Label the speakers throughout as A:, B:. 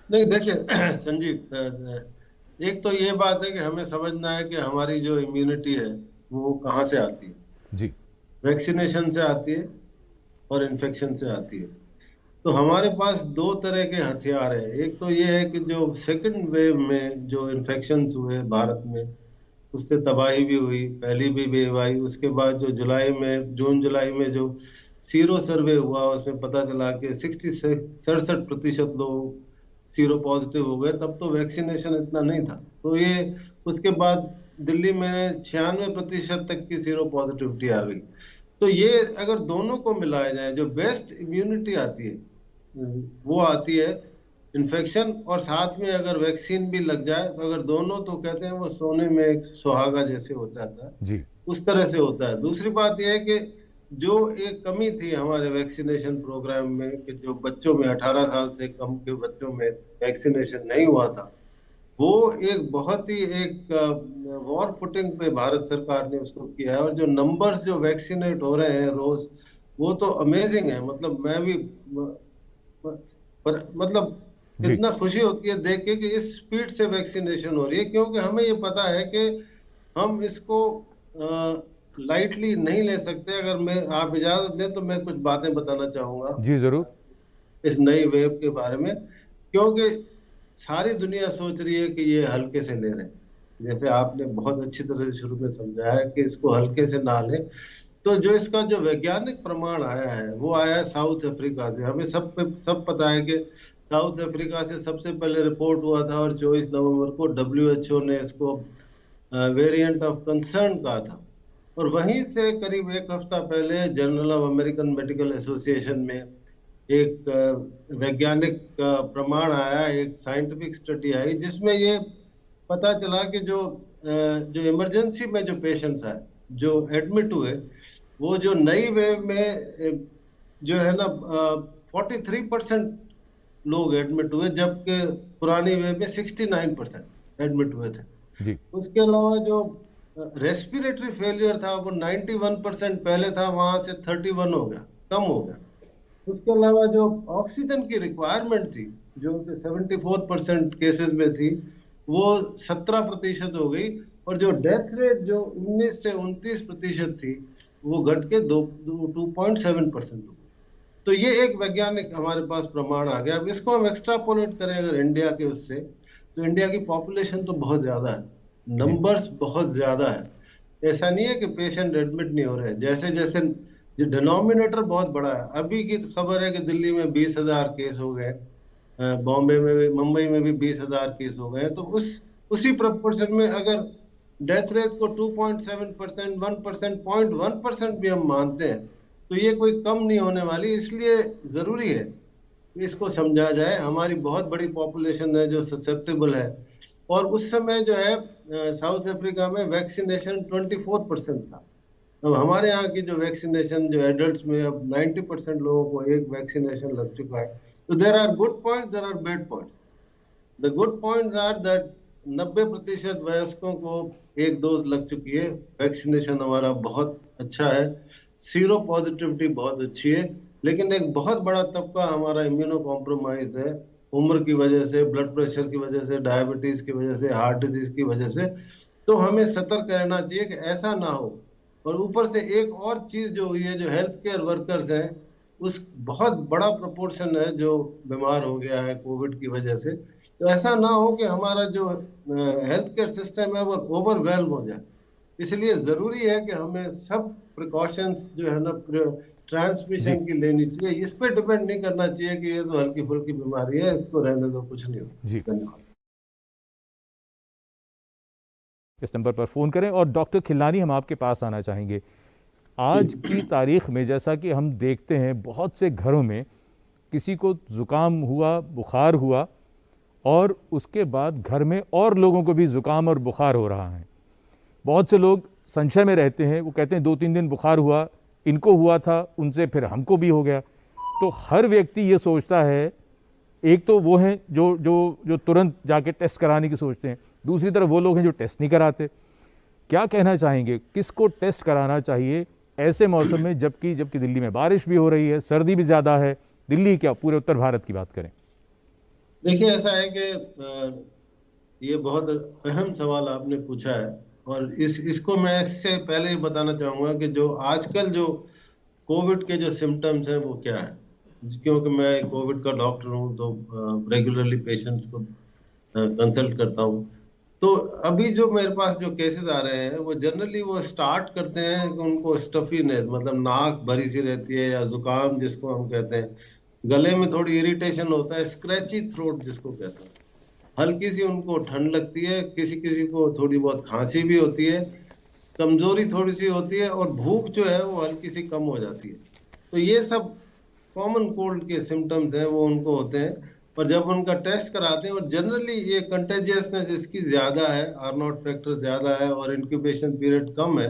A: नहीं देखिए संजीव, एक तो ये बात है कि हमें समझना है कि हमारी जो इम्यूनिटी है वो कहाँ से आती है।
B: जी।
A: वैक्सीनेशन से आती है और इन्फेक्शन से आती है। तो हमारे पास दो तरह के हथियार हैं। एक तो ये है कि जो सेकंड वेव में जो इन्फेक्शंस हुए भारत में, उससे तबाही भी हुई, पहली भी वेव आई, उसके बाद जो जुलाई में, जून जुलाई में जो सीरो सर्वे हुआ उसमें पता चला कि 67% लोग सीरो पॉजिटिव हो गए। तब तो वैक्सीनेशन इतना नहीं था। तो ये उसके बाद दिल्ली में 96% तक की सीरो पॉजिटिविटी आ गई। तो ये अगर दोनों को मिलाया जाए, जो बेस्ट इम्यूनिटी आती है वो आती है इन्फेक्शन, और साथ में अगर वैक्सीन भी लग जाए तो अगर दोनों, तो कहते हैं वो सोने में एक सुहागा जैसे होता था,
B: जी।
A: उस तरह से होता है। दूसरी बात यह है कि जो एक कमी थी हमारे वैक्सीनेशन प्रोग्राम में कि जो बच्चों में, 18 साल से कम के बच्चों में वैक्सीनेशन नहीं हुआ था, वो एक बहुत ही एक वॉर फुटिंग पे भारत सरकार ने उसको किया है। और जो नंबर्स जो वैक्सीनेट हो रहे हैं रोज, वो तो अमेजिंग है। मतलब मैं भी पर मतलब
B: जी।
A: इतना खुशी होती है देख के कि इस स्पीड से वैक्सीनेशन हो रही है, क्योंकि हमें ये पता है कि हम इसको लाइटली नहीं ले सकते। अगर मैं, आप इजाजत दें तो मैं कुछ बातें बताना चाहूंगा
B: जी ज़रूर।
A: इस नई वेव के बारे में। क्योंकि सारी दुनिया सोच रही है कि ये हल्के से ले रहे हैं, जैसे आपने बहुत अच्छी तरह से शुरू में समझाया है कि इसको हल्के से ना लें। तो जो इसका जो वैज्ञानिक प्रमाण आया है वो आया है साउथ अफ्रीका से। हमें सब पता है कि साउथ अफ्रीका से सबसे पहले रिपोर्ट हुआ था और 24 नवंबर को डब्ल्यूएचओ ने इसको वेरिएंट ऑफ कंसर्न कहा था। और वहीं से करीब एक हफ्ता पहले journal of American medical association में एक वैज्ञानिक प्रमाण आया, एक साइंटिफिक स्टडी आई, जिसमें ये पता चला कि जो इमरजेंसी में जो पेशेंट्स आए, जो एडमिट हुए, वो जो नई वेव में जो है ना 43% लोग एडमिट हुए, जबकि पुरानी वेव में 69% एडमिट हुए थे।
B: जी।
A: उसके अलावा जो रेस्पिरेटरी फेलियर था वो 91% पहले था, वहां से 31 हो गया, कम हो गया। उसके अलावा जो ऑक्सीजन की रिक्वायरमेंट थी, जो कि 74% केसेस में थी, वो 17% हो गई। और जो डेथ रेट जो 19 से 29% थी, वो घट के 2.7% हो गई। तो ये एक वैज्ञानिक हमारे पास प्रमाण आ गया। अब इसको हम एक्स्ट्रापोलेट करें अगर इंडिया के उससे, तो इंडिया की पॉपुलेशन तो बहुत ज्यादा है,
B: जी।
A: नंबर्स बहुत ज्यादा है। ऐसा नहीं है कि पेशेंट एडमिट नहीं हो रहे हैं, जैसे जैसे जो डिनोमिनेटर बहुत बड़ा है। अभी की खबर है कि दिल्ली में 20,000 केस हो गए, बॉम्बे में भी, मुंबई में भी 20,000 केस हो गए हैं। तो उसी प्रपोर्शन में अगर डेथ रेट को 2.7%, 1%, 0.1% भी हम मानते हैं, तो ये कोई कम नहीं होने वाली। इसलिए जरूरी है कि इसको समझा जाए। हमारी बहुत बड़ी पॉपुलेशन है जो ससेप्टेबल है। और उस समय जो है साउथ अफ्रीका में वैक्सीनेशन 24% था। अब हमारे यहाँ की जो वैक्सीनेशन जो एडल्ट्स में, अब 90% लोगों को एक वैक्सीनेशन लग चुका है। तो there are good point, there are bad points. The good points are that 90% वयस्कों को एक डोज लग चुकी है, वैक्सीनेशन हमारा बहुत अच्छा है, सीरो पॉजिटिविटी बहुत अच्छी है। लेकिन एक बहुत बड़ा तबका हमारा इम्यूनो कॉम्प्रोमाइज है, उम्र की वजह से, ब्लड प्रेशर की वजह से, डायबिटीज की वजह से, हार्ट डिजीज की वजह से। तो हमें सतर्क रहना चाहिए कि ऐसा ना हो। और ऊपर से एक और चीज जो हुई है, जो हेल्थ केयर वर्कर्स हैं, उस बहुत बड़ा प्रोपोर्शन है जो बीमार हो गया है कोविड की वजह से। तो ऐसा ना हो कि हमारा जो हेल्थ केयर सिस्टम है वो ओवरवेल्म हो जाए। इसलिए जरूरी है कि हमें सब प्रिकॉशंस जो है ना
B: जी।
A: ट्रांसमिशन की लेनी चाहिए। इस पे डिपेंड नहीं करना चाहिए कि ये तो हल्की फुल्की बीमारी है, इसको रहने दो, कुछ नहीं
B: जी।
A: होता। धन्यवाद।
B: इस नंबर पर फ़ोन करें। और डॉक्टर खिलानी, हम आपके पास आना चाहेंगे। आज की तारीख में जैसा कि हम देखते हैं, बहुत से घरों में किसी को ज़ुकाम हुआ, बुखार हुआ, और उसके बाद घर में और लोगों को भी ज़ुकाम और बुखार हो रहा है। बहुत से लोग संशय में रहते हैं, वो कहते हैं 2-3 दिन बुखार हुआ, इनको हुआ था, उनसे फिर हमको भी हो गया। तो हर व्यक्ति ये सोचता है, एक तो वो हैं जो जो जो तुरंत जाके टेस्ट कराने की सोचते हैं, दूसरी तरफ वो लोग हैं जो टेस्ट नहीं कराते। क्या कहना चाहेंगे, किसको टेस्ट कराना चाहिए ऐसे मौसम में, जबकि जबकि दिल्ली में बारिश भी हो रही है, सर्दी भी ज़्यादा है, दिल्ली क्या पूरे उत्तर भारत की बात करें?
A: देखिए ऐसा है कि ये बहुत अहम सवाल आपने पूछा है। और इसको मैं इससे पहले ही बताना चाहूंगा कि जो आजकल जो कोविड के जो सिम्टम्स हैं वो क्या है, क्योंकि मैं कोविड का डॉक्टर हूँ तो रेगुलरली पेशेंट्स को कंसल्ट करता हूँ। तो अभी जो मेरे पास जो केसेस आ रहे हैं वो जनरली वो स्टार्ट करते हैं कि उनको स्टफीनेस, मतलब नाक भरी सी रहती है, या जुकाम जिसको हम कहते हैं, गले में थोड़ी इरिटेशन होता है, स्क्रैची थ्रोट जिसको कहते हैं, हल्की सी उनको ठंड लगती है, किसी किसी को थोड़ी बहुत खांसी भी होती है, कमजोरी थोड़ी सी होती है, और भूख जो है वो हल्की सी कम हो जाती है। तो ये सब कॉमन कोल्ड के सिम्टम्स हैं, वो उनको होते हैं। और जब उनका टेस्ट कराते हैं, और जनरली ये कंटेजियसनेस इसकी ज्यादा है, आर नॉट फैक्टर ज्यादा है, और इंक्यूबेशन पीरियड कम है,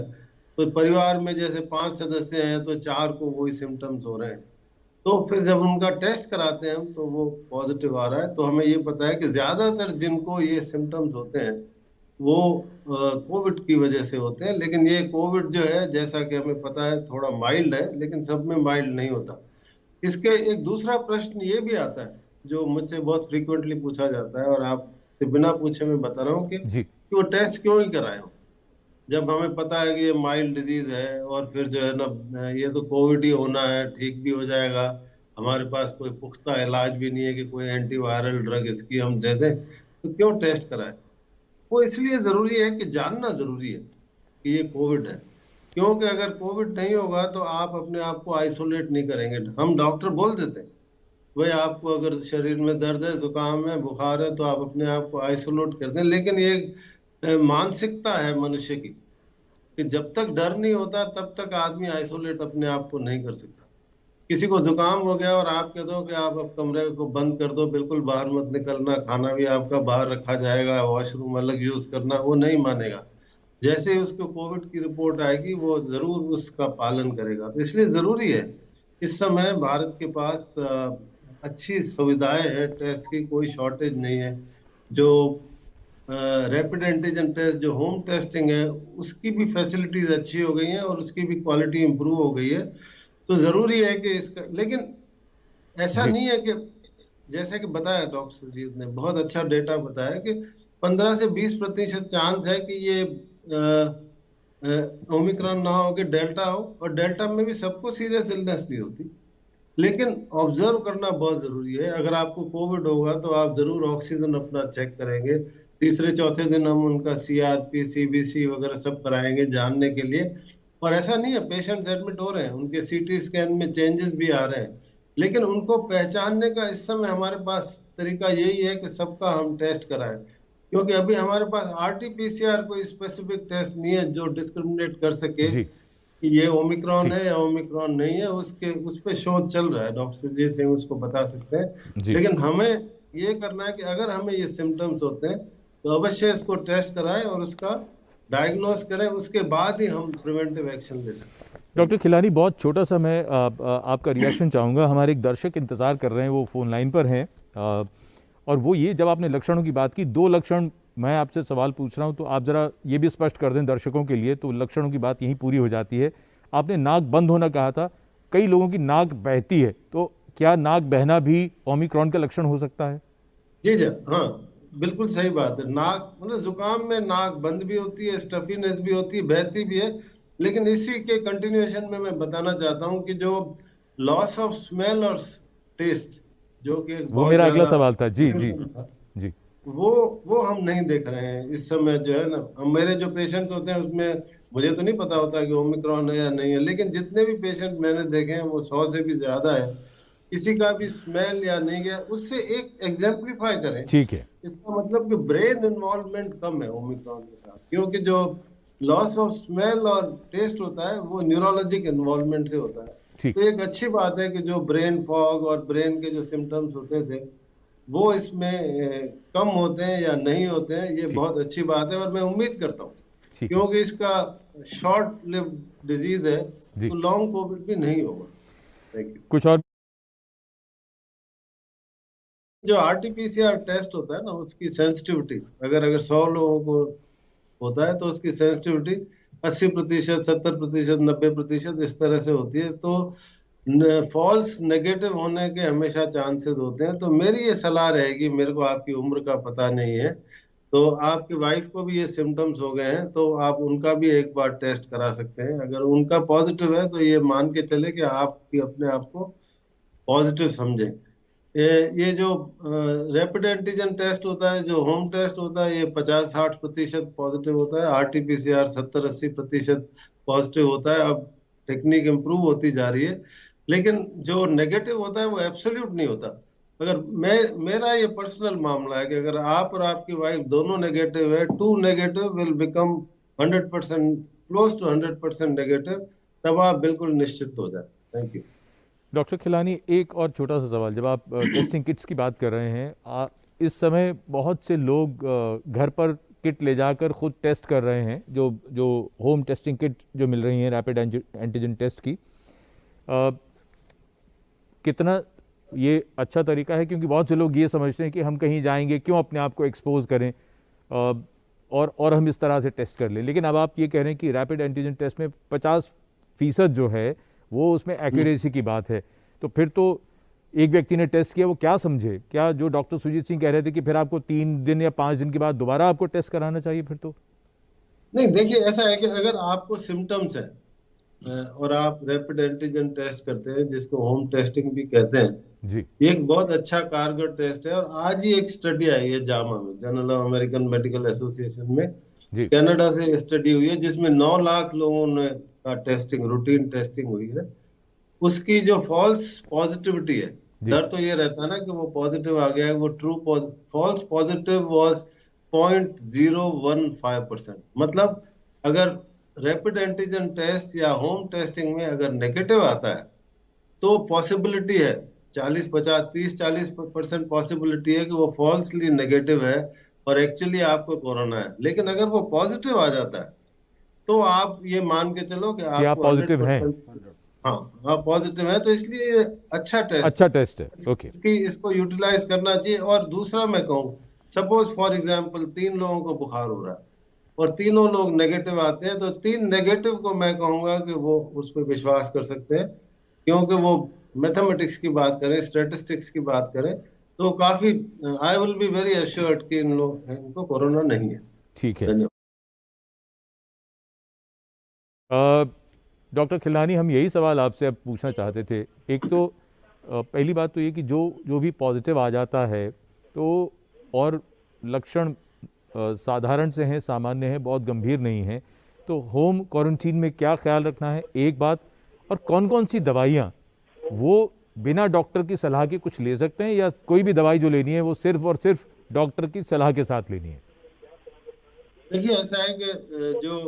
A: तो परिवार में जैसे 5 सदस्य हैं तो 4 को वही सिम्टम्स हो रहे हैं। तो फिर जब उनका टेस्ट कराते हैं हम, तो वो पॉजिटिव आ रहा है, तो हमें ये पता है कि ज्यादातर जिनको ये सिम्टम्स होते हैं वो कोविड की वजह से होते हैं। लेकिन ये कोविड जो है, जैसा कि हमें पता है, थोड़ा माइल्ड है, लेकिन सब में माइल्ड नहीं होता। इसके एक दूसरा प्रश्न ये भी आता है जो मुझसे बहुत फ्रीक्वेंटली पूछा जाता है, और आपसे बिना पूछे मैं बता रहा हूँ
B: जी।
A: कि वो टेस्ट क्यों ही कराए हो, जब हमें पता है कि ये माइल्ड डिजीज है, और फिर जो है ना, ये तो कोविड ही होना है, ठीक भी हो जाएगा, हमारे पास कोई पुख्ता इलाज भी नहीं है कि कोई एंटीवायरल ड्रग इसकी हम दे दें, तो क्यों टेस्ट कराए। वो इसलिए जरूरी है कि जानना जरूरी है कि ये कोविड है। क्योंकि अगर कोविड नहीं होगा तो आप अपने आप को आइसोलेट नहीं करेंगे। हम डॉक्टर बोल देते हैं भाई आपको अगर शरीर में दर्द है, जुकाम है, बुखार है, तो आप अपने आप को आइसोलेट कर दें। लेकिन ये मानसिकता है मनुष्य की कि जब तक डर नहीं होता तब तक आदमी आइसोलेट अपने आप को नहीं कर सकता। किसी को जुकाम हो गया और आप कह दो कि आप अब कमरे को बंद कर दो, बिल्कुल बाहर मत निकलना, खाना भी आपका बाहर रखा जाएगा, वॉशरूम अलग यूज करना, वो नहीं मानेगा। जैसे ही उसको कोविड की रिपोर्ट आएगी वो जरूर उसका पालन करेगा। तो इसलिए जरूरी है, इस समय भारत के पास अच्छी सुविधाएं हैं, टेस्ट की कोई शॉर्टेज नहीं है। जो रैपिड एंटीजन टेस्ट, जो होम टेस्टिंग है, उसकी भी फैसिलिटीज अच्छी हो गई हैं और उसकी भी क्वालिटी इंप्रूव हो गई है। तो जरूरी है कि इसका, लेकिन ऐसा
B: जी।
A: नहीं है कि, जैसे कि बताया डॉक्टर सुरजीत ने बहुत अच्छा डेटा बताया कि 15 से 20% चांस है कि ये ओमिक्रॉन ना हो, कि डेल्टा हो, और डेल्टा में भी सबको सीरियस इलनेस नहीं होती। लेकिन ऑब्जर्व करना बहुत जरूरी है। अगर आपको कोविड होगा तो आप जरूर ऑक्सीजन अपना चेक करेंगे, तीसरे चौथे दिन हम उनका सीआरपी सीबीसी वगैरह सब कराएंगे जानने के लिए। और ऐसा नहीं है, पेशेंट्स एडमिट हो रहे हैं, उनके सीटी स्कैन में चेंजेस भी आ रहे हैं, लेकिन उनको पहचानने का इस समय हमारे पास तरीका यही है कि सबका हम टेस्ट कराएं। क्योंकि अभी हमारे पास आरटीपीसीआर कोई स्पेसिफिक टेस्ट नहीं है जो डिस्क्रिमिनेट कर सके
B: जी।
A: कि ये ओमिक्रॉन
B: ठीक।
A: है या ओमिक्रॉन नहीं है। उसके उस पे शोध चल रहा है, डॉक्टर सुरजीत सिंह उसको बता सकते हैं।
B: जी।
A: लेकिन हमें ये करना है कि अगर हमें ये सिम्टम्स होते हैं तो अवश्य इसको टेस्ट कराएं और उसका डायग्नोस करें, उसके बाद ही हम प्रिवेंटिव एक्शन ले सकते
B: डॉक्टर
A: हैं।
B: खिलानी, बहुत छोटा सा मैं आपका रिएक्शन चाहूँगा। हमारे एक दर्शक इंतज़ार कर रहे हैं, वो फ़ोन लाइन पर हैं, और वो ये, जब आपने लक्षणों की बात की, 2 लक्षण मैं आपसे सवाल पूछ रहा हूँ, तो आप ज़रा ये भी स्पष्ट कर दें दर्शकों के लिए, तो लक्षणों की बात यहीं पूरी हो जाती है। आपने नाक बंद होना कहा था, कई लोगों की नाक बहती है, तो क्या नाक बहना भी ओमिक्रॉन का लक्षण हो सकता है?
A: जी जी, हाँ, बिल्कुल सही बात है। नाक मतलब जुकाम में नाक बंद भी होती है, स्टफीनेस भी होती है, बहती भी है। लेकिन इसी के कंटिन्यूएशन में मैं बताना चाहता हूँ कि जो लॉस ऑफ स्मेल और टेस्ट, जो कि एक
B: वो
A: बहुत
B: मेरा अगला
A: ज्यादा
B: सवाल था। जी जी।
A: सिम्टम था,
B: जी।
A: वो वो हम नहीं देख रहे हैं इस समय। जो है ना, हम, मेरे जो पेशेंट्स होते हैं उसमें मुझे तो नहीं पता होता कि ओमिक्रॉन है या नहीं है, लेकिन जितने भी पेशेंट मैंने देखे हैं वो 100 से भी ज्यादा है, किसी का भी स्मेल या नहीं गया। उससे एक एग्जाम्पलीफाई करें,
B: ठीक है।
A: इसका मतलब कि ब्रेन इन्वॉल्वमेंट कम है ओमिक्रॉन के साथ, क्योंकि जो लॉस ऑफ स्मेल और टेस्ट होता है वो न्यूरोलॉजिक इन्वॉल्वमेंट से होता है।
B: ठीक।
A: तो एक अच्छी बात है कि जो ब्रेन फॉग और ब्रेन के जो सिम्टम्स होते थे वो इसमें कम होते हैं या नहीं होते हैं, ये
B: ठीक।
A: बहुत अच्छी बात है। और मैं उम्मीद करता हूँ,
B: ठीक है।
A: क्योंकि इसका शॉर्ट लिव डिजीज है,
B: जी।
A: तो लॉन्ग कोविड भी नहीं होगा। Thank you.
B: कुछ और?
A: जो आरटीपीसीआर टेस्ट होता है ना, उसकी सेंसिटिविटी, अगर अगर 100 लोगों को होता है तो उसकी सेंसिटिविटी 80%, 70%, 90% इस तरह से होती है। तो फॉल्स नेगेटिव होने के हमेशा चांसेस होते हैं। तो मेरी ये सलाह रहेगी, मेरे को आपकी उम्र का पता नहीं है, तो आपकी वाइफ को भी ये सिम्टम्स हो गए हैं तो आप उनका भी एक बार टेस्ट करा सकते हैं। अगर उनका पॉजिटिव है तो ये मान के चले कि आप भी अपने आप को पॉजिटिव समझें। ये जो रैपिड एंटीजन टेस्ट होता है, जो होम टेस्ट होता है, ये 50-60% पॉजिटिव होता है। आरटीपीसीआर 70-80% पॉजिटिव होता है। अब टेक्निक इम्प्रूव होती जा रही है, लेकिन जो नेगेटिव होता है वो एब्सोल्यूट नहीं होता। अगर मेरा ये पर्सनल मामला है कि अगर आप और आपकी वाइफ दोनों नेगेटिव है, two negative will become 100%, close to 100% negative, तब आप बिल्कुल निश्चित हो जाए। Thank you.
B: डॉक्टर खिलानी, एक और छोटा सा सवाल, जब आप टेस्टिंग किट्स की बात कर रहे हैं, इस समय बहुत से लोग घर पर किट ले जाकर खुद टेस्ट कर रहे हैं, जो जो होम टेस्टिंग किट जो मिल रही हैं रैपिड एंटीजन टेस्ट की, कितना ये अच्छा तरीका है? क्योंकि बहुत से लोग ये समझते हैं कि हम कहीं जाएंगे, क्यों अपने आप को एक्सपोज करें, और हम इस तरह से टेस्ट कर लें। लेकिन अब आप ये कह रहे हैं कि रैपिड एंटीजन टेस्ट में 50% जो है वो उसमें एक्यूरेसी की बात है, तो फिर तो एक व्यक्ति ने टेस्ट किया, वो क्या समझे? क्या जो डॉक्टर सुजीत सिंह कह रहे थे कि फिर आपको 3 दिन या 5 दिन के बाद दोबारा आपको टेस्ट कराना चाहिए फिर तो?
A: नहीं, देखिए ऐसा है कि अगर आपको सिम्टम्स है और आप रैपिड एंटीजन टेस्ट करते हैं, जिसको होम टेस्टिंग भी कहते हैं,
B: जी,
A: ये एक बहुत अच्छा कारगर टेस्ट है। और आज ही एक स्टडी आई है जामा में, journal of American medical association में,
B: जी,
A: कनाडा से स्टडी हुई है, जिसमें 9 लाख लोगों ने का टेस्टिंग, रूटीन टेस्टिंग हुई है। उसकी जो फॉल्स पॉजिटिविटी है,
B: जी,
A: डर तो ये रहता है ना कि वो पॉजिटिव आ गया है, वो ट्रू फॉल्स पॉजिटिव वाज 0.015%। मतलब अगर रैपिड एंटीजन टेस्ट या होम टेस्टिंग में अगर नेगेटिव आता है तो पॉसिबिलिटी है 40-50-30-40% पॉसिबिलिटी है कि वो फॉल्सली नेगेटिव है और एक्चुअली आपको कोरोना है। लेकिन अगर वो पॉजिटिव आ जाता है तो आप ये मान के चलो कि
B: कि आप
A: आपको
B: पॉजिटिव हैं,
A: 100%, हाँ हाँ, पॉजिटिव है। तो इसलिए ये अच्छा टेस्ट
B: अच्छा
A: है,
B: टेस्ट है। ओके,
A: इसको यूटिलाइज करना चाहिए। और दूसरा मैं कहूँ, सपोज फॉर एग्जांपल 3 लोगों को बुखार हो रहा है और तीनों लोग नेगेटिव आते हैं, तो 3 नेगेटिव को मैं कहूंगा कि वो उस पर विश्वास कर सकते हैं, क्योंकि वो मैथमेटिक्स की बात करें, स्टैटिस्टिक्स की बात करें, तो काफी, I will be very assured कि इनको कोरोना नहीं है।
B: ठीक है।
A: धन्यवाद।
B: डॉक्टर खिलानी, हम यही सवाल आपसे अब पूछना चाहते थे। एक तो पहली बात तो ये कि जो जो भी पॉजिटिव आ जाता है तो, और लक्षण साधारण से हैं, सामान्य हैं, बहुत गंभीर नहीं हैं, तो होम क्वारंटीन में क्या ख्याल रखना है, एक बात, और कौन कौन सी दवाइयाँ वो बिना डॉक्टर की सलाह के कुछ ले सकते हैं, या कोई भी दवाई जो लेनी है वो सिर्फ और सिर्फ डॉक्टर की सलाह के साथ लेनी है?
A: देखिए ऐसा है कि जो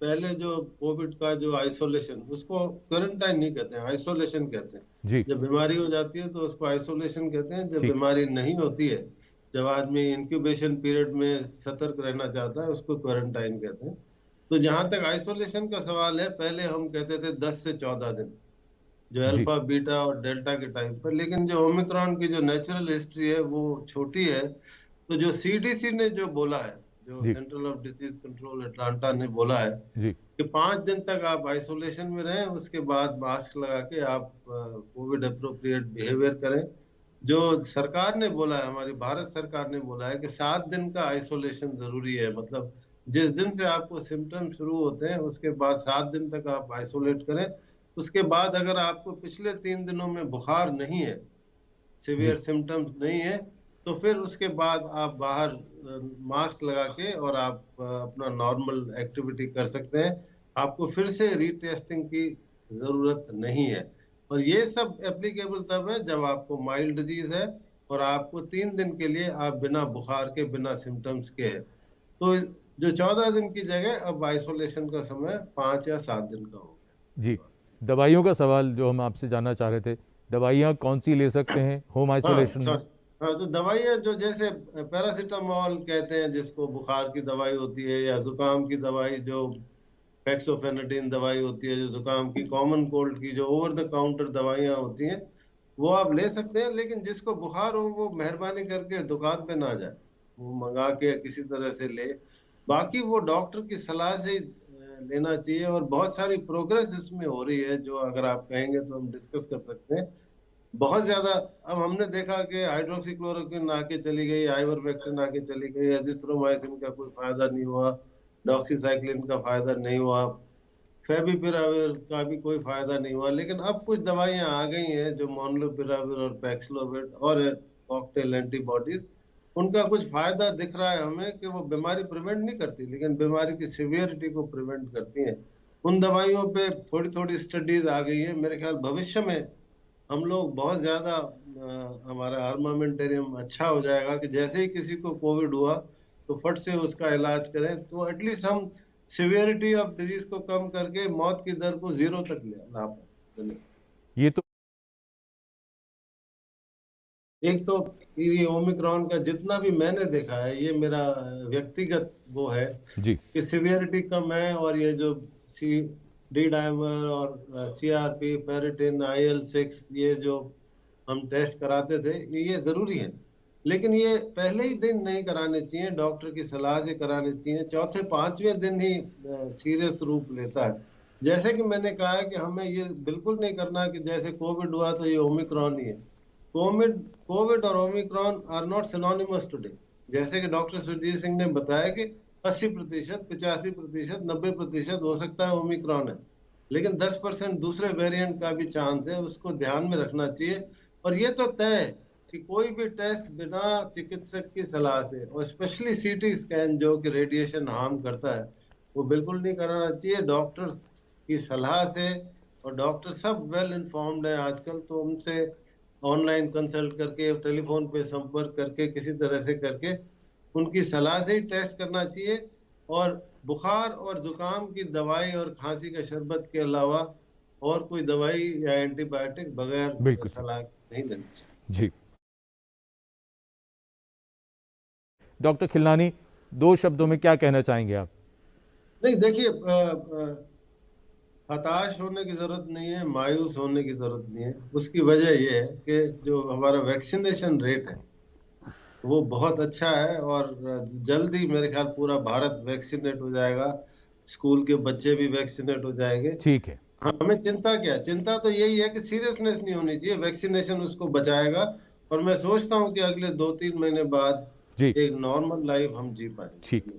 A: पहले जो कोविड का जो आइसोलेशन, उसको क्वारंटाइन नहीं कहते हैं, आइसोलेशन कहते हैं।
B: जी,
A: जब बीमारी हो जाती है तो उसको आइसोलेशन कहते हैं। जब
B: ठीक,
A: बीमारी नहीं होती है, जब आदमी इंक्यूबेशन पीरियड में सतर्क रहना चाहता है, उसको क्वारंटाइन कहते हैं। तो जहां तक आइसोलेशन का सवाल है, पहले हम कहते थे 10 से 14 दिन, जो
B: जी,
A: अल्फा बीटा और डेल्टा के टाइम पर। लेकिन जो ओमिक्रॉन की जो नेचुरल हिस्ट्री है वो छोटी है। तो जो सीडीसी ने जो बोला है, जो
B: जी,
A: central of disease control Atlanta ने बोला है,
B: जी,
A: कि 5 दिन तक आप आइसोलेशन में रहें, उसके बाद मास्क लगा के आप कोविड अप्रोप्रिएट बिहेवियर करें। जो सरकार ने बोला है, हमारी भारत सरकार ने बोला है कि 7 दिन का आइसोलेशन जरूरी है। मतलब जिस दिन से आपको सिम्टम शुरू होते हैं उसके बाद 7 दिन तक आप आइसोलेट करें। उसके बाद अगर आपको पिछले 3 दिनों में बुखार नहीं है,
B: जी,
A: सिवियर सिम्टम्स नहीं है, तो फिर उसके बाद आप बाहर मास्क लगा के और आप अपना नॉर्मल एक्टिविटी कर सकते हैं। आपको फिर से रीटेस्टिंग की जरूरत नहीं है। और ये सब एप्लीकेबल तब है जब आपको माइल्ड डिजीज है और आपको 3 दिन के लिए आप बिना बुखार के, बिना सिम्टम्स के है। तो जो 14 दिन की जगह अब आइसोलेशन का समय 5 या 7 दिन का हो
B: जी।
A: गया।
B: दवाइयों का सवाल जो हम आपसे जानना चाह रहे थे, दवाइयाँ कौन सी ले सकते हैं होम
A: हाँ
B: आइसोलेशन में?
A: सॉरी, हाँ, तो दवाइयाँ जो जैसे पैरासीटामोल कहते हैं जिसको बुखार की दवाई होती है, या जुकाम की दवाई जो फेक्सोफेनेटिन दवाई होती है, जो जुकाम की, कॉमन कोल्ड की जो ओवर द काउंटर दवाइयाँ होती हैं, वो आप ले सकते हैं। लेकिन जिसको बुखार हो वो मेहरबानी करके दुकान पे ना जाए, वो मंगा के किसी तरह से ले। बाकी वो डॉक्टर की सलाह से लेना चाहिए, और बहुत सारी प्रोग्रेस इसमें हो रही है जो अगर आप कहेंगे तो हम डिस्कस कर सकते हैं। बहुत ज्यादा अब हमने देखा कि हाइड्रोक्सीक्लोरोक्विन आके चली गई, आइवरमेक्टिन आके चली गई, एजिथ्रोमाइसिन का कोई फायदा नहीं हुआ, डॉक्सीसाइक्लिन का फायदा नहीं हुआ, फेविपिराविर का भी कोई फायदा नहीं हुआ। लेकिन अब कुछ दवाइयां आ गई हैं जो मोनुलपिराविर और पैक्सलोविड और कॉकटेल एंटीबॉडीज, उनका कुछ फायदा दिख रहा है हमें कि वो बीमारी प्रिवेंट नहीं करती लेकिन बीमारी की सिवियरिटी को प्रिवेंट करती हैं। उन दवाइयों पे थोड़ी थोड़ी स्टडीज आ गई है। मेरे ख्याल भविष्य में हम लोग बहुत ज्यादा हमारा आर्मामेंटेरियम अच्छा हो जाएगा कि जैसे ही किसी को कोविड हुआ तो फट से उसका इलाज करें, तो एटलीस्ट हम सिवियरिटी ऑफ डिजीज को कम करके मौत की दर को 0 तक ला पाए।
B: ये तो
A: एक तो ये ओमिक्रॉन का जितना भी मैंने देखा है, ये मेरा व्यक्तिगत वो है
B: जी
A: कि सिवियरिटी कम है, और ये जो सी डी डाइमर और सीआरपी, फेरिटिन, IL-6 ये जो हम टेस्ट कराते थे ये जरूरी है, लेकिन ये पहले ही दिन नहीं कराने चाहिए, डॉक्टर की सलाह से कराने चाहिए। चौथे पांचवें दिन ही सीरियस रूप लेता है। जैसे कि मैंने कहा है कि हमें ये बिल्कुल नहीं करना कि जैसे कोविड हुआ तो ये ओमिक्रॉन ही है। कोविड कोविड और Omicron are not synonymous today. जैसे कि डॉक्टर सुरजीत सिंह ने बताया कि 80%, 85%, 90% हो सकता है ओमिक्रॉन है, लेकिन 10% दूसरे वेरिएंट का भी चांस है, उसको ध्यान में रखना चाहिए। और ये तो तय है कि कोई भी टेस्ट बिना चिकित्सक की सलाह से, और स्पेशली CT स्कैन जो कि रेडिएशन हार्म करता है, वो बिल्कुल नहीं कराना चाहिए डॉक्टर की सलाह से। और डॉक्टर सब वेल इन्फॉर्म्ड है आजकल, तो उनसे ऑनलाइन कंसल्ट करके, टेलीफोन पे संपर्क करके, किसी तरह से करके उनकी सलाह से ही टेस्ट करना चाहिए। और बुखार और जुकाम की दवाई और खांसी का शरबत के अलावा और कोई दवाई या एंटीबायोटिक बगैर
B: बिल्कुल
A: सलाह नहीं लेनी चाहिए।
B: जी। डॉक्टर खिलनानी, 2 शब्दों में क्या कहना चाहेंगे आप?
A: नहीं, देखिए, हताश होने की जरूरत नहीं है, मायूस होने की जरूरत नहीं है। उसकी वजह यह है कि जो हमारा वैक्सीनेशन रेट है वो बहुत अच्छा है, और जल्दी मेरे ख्याल पूरा भारत वैक्सीनेट हो जाएगा, स्कूल के बच्चे भी वैक्सीनेट हो जाएंगे।
B: ठीक है।
A: हमें चिंता क्या है? चिंता तो यही है कि सीरियसनेस नहीं होनी चाहिए, वैक्सीनेशन उसको बचाएगा। और मैं सोचता हूँ कि अगले 2-3 महीने बाद
B: जी
A: एक नॉर्मल लाइफ हम जी पाएंगे।
B: ठीक।